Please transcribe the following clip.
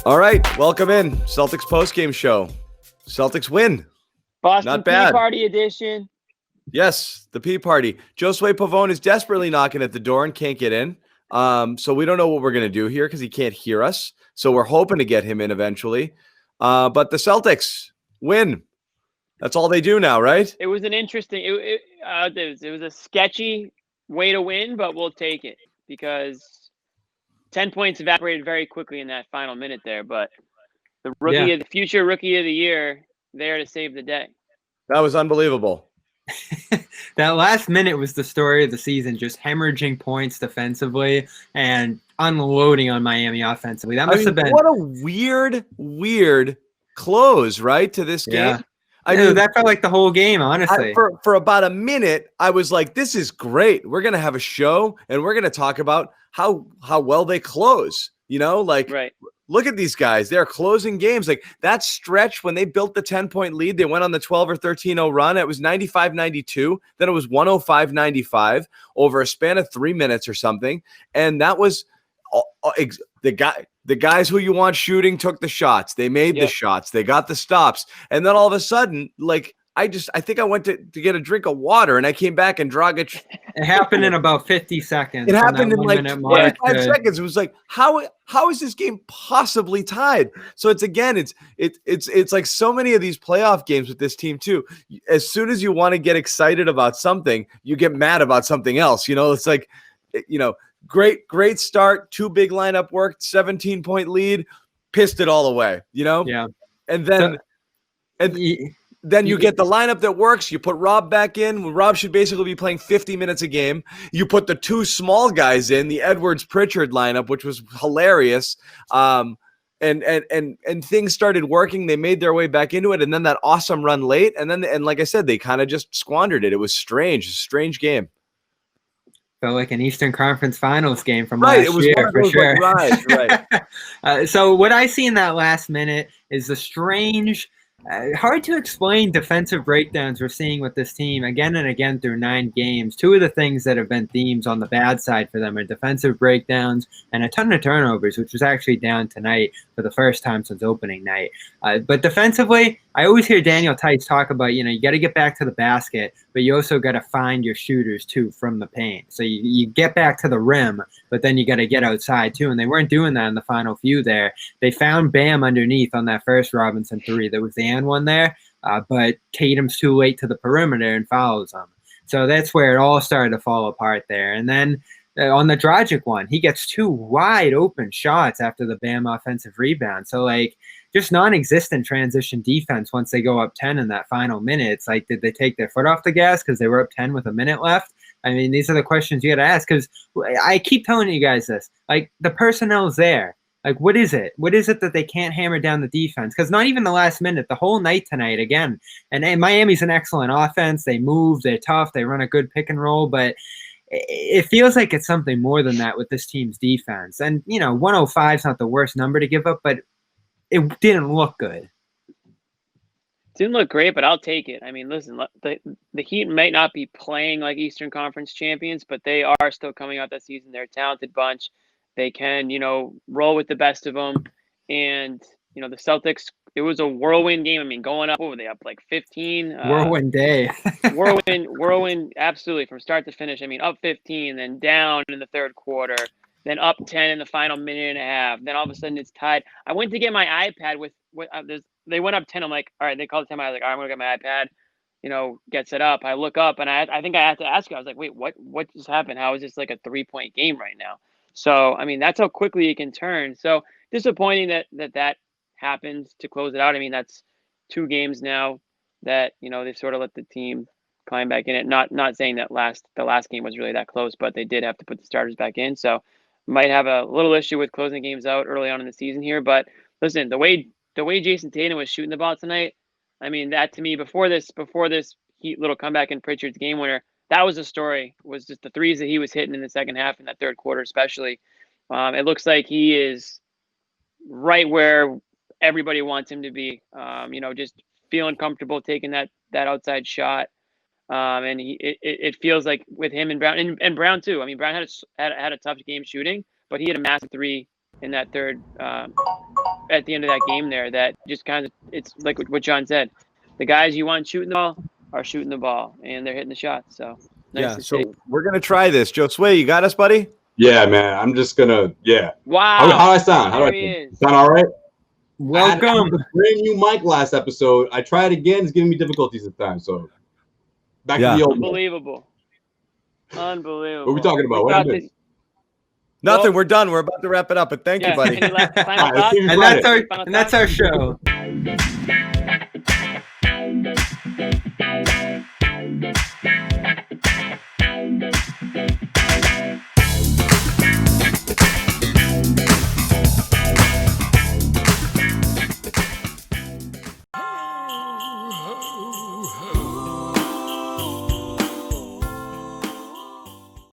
All right, welcome in. Celtics postgame show. Celtics win. Boston Not bad. Tea Party edition. Yes, the Pea Party. Josue Pavone is desperately knocking at the door and can't get in. So we don't know what we're going to do here because he can't hear us. So we're hoping to get him in eventually. But the Celtics win. That's all they do now, right? It was an interesting. It was a sketchy way to win, but we'll take it because 10 points evaporated very quickly in that final minute there. But the future rookie of the year there to save the day. That was unbelievable. That last minute was the story of the season, just hemorrhaging points defensively and unloading on Miami offensively. That must have been what a weird close, right, to this game. I mean, that felt like the whole game, honestly. For about a minute, I was like, this is great. We're going to have a show, and we're going to talk about how well they close. You know, like, right. Look at these guys. They're closing games. Like that stretch when they built the 10-point lead, they went on the 12 or 13-0 run. It was 95-92. Then it was 105-95 over a span of 3 minutes or something. And that was the guys who you want shooting took the shots. They made the shots. They got the stops. And then all of a sudden, like, I think I went to get a drink of water and I came back and Dragic. It happened in about 50 seconds. It happened in like 25 seconds. It was like, how is this game possibly tied? So it's like so many of these playoff games with this team too. As soon as you want to get excited about something, you get mad about something else. You know, it's like, you know, great start, 2 big lineup worked, 17-point lead, pissed it all away, you know? Yeah. And then then you get the lineup that works. You put Rob back in. Rob should basically be playing 50 minutes a game. You put the 2 small guys in, the Edwards-Pritchard lineup, which was hilarious. And things started working. They made their way back into it, and then that awesome run late. And like I said, they kind of just squandered it. It was a strange game. Felt like an Eastern Conference Finals game from last year, for sure. Right. So what I see in that last minute is the strange, hard to explain defensive breakdowns we're seeing with this team again and again through 9 games. 2 of the things that have been themes on the bad side for them are defensive breakdowns and a ton of turnovers, which was actually down tonight for the first time since opening night. But defensively, I always hear Daniel Tice talk about, you know, you got to get back to the basket, but you also got to find your shooters too from the paint. So you get back to the rim, but then you got to get outside too. And they weren't doing that in the final few there. They found Bam underneath on that first Robinson 3. That was the and one there. But Tatum's too late to the perimeter and fouls him. So that's where it all started to fall apart there. And then on the Dragic one, he gets 2 wide open shots after the Bam offensive rebound. So like, just non-existent transition defense once they go up 10 in that final minute. It's like, did they take their foot off the gas because they were up 10 with a minute left? I mean, these are the questions you got to ask, because I keep telling you guys this. Like, the personnel's there. Like, what is it? What is it that they can't hammer down the defense? Because not even the last minute, the whole night tonight, again. And Miami's an excellent offense. They move. They're tough. They run a good pick and roll. But it feels like it's something more than that with this team's defense. And, you know, 105 is not the worst number to give up, but it didn't look good. Didn't look great, but I'll take it. I mean, listen, the Heat might not be playing like Eastern Conference champions, but they are still coming out that season. They're a talented bunch. They can, you know, roll with the best of them. And, you know, the Celtics, it was a whirlwind game. I mean, going up, what were they up, like 15? Whirlwind day. whirlwind, absolutely, from start to finish. I mean, up 15, then down in the third quarter, then up 10 in the final minute and a half. Then all of a sudden it's tied. I went to get my iPad they went up 10. I'm like, all right, they called the time. I was like, all right, I'm going to get my iPad, you know, get set up. I look up and I think I had to ask you. I was like, wait, what just happened? How is this like a 3-point game right now? So, I mean, that's how quickly it can turn. So disappointing that happened to close it out. I mean, that's 2 games now that, you know, they've sort of let the team climb back in it. Not saying that the last game was really that close, but they did have to put the starters back in. So might have a little issue with closing games out early on in the season here. But listen, the way Jason Tatum was shooting the ball tonight, I mean, that to me, before this Heat little comeback in Pritchard's game winner, that was the story, was just the threes that he was hitting in the second half, in that third quarter especially. It looks like he is right where everybody wants him to be, you know, just feeling comfortable taking that outside shot. And it feels like with him and Brown, and Brown too. I mean, Brown had a tough game shooting, but he had a massive 3 in that third at the end of that game there that just kind of, it's like what John said. The guys you want shooting the ball are shooting the ball, and they're hitting the shots. So nice to see. So we're going to try this. Josue, you got us, buddy? Yeah, man. I'm just going to, Wow. How do I sound? How do There he is. sound all right? Welcome. I had a brand new mic last episode. I tried again. It's giving me difficulties this time. So back to the old one. Unbelievable. Unbelievable. What are we talking about? What happened? Nothing. Well- we're done. We're about to wrap it up, but thank you, buddy. Any final All right, let's thoughts? see you And Friday. that's our show.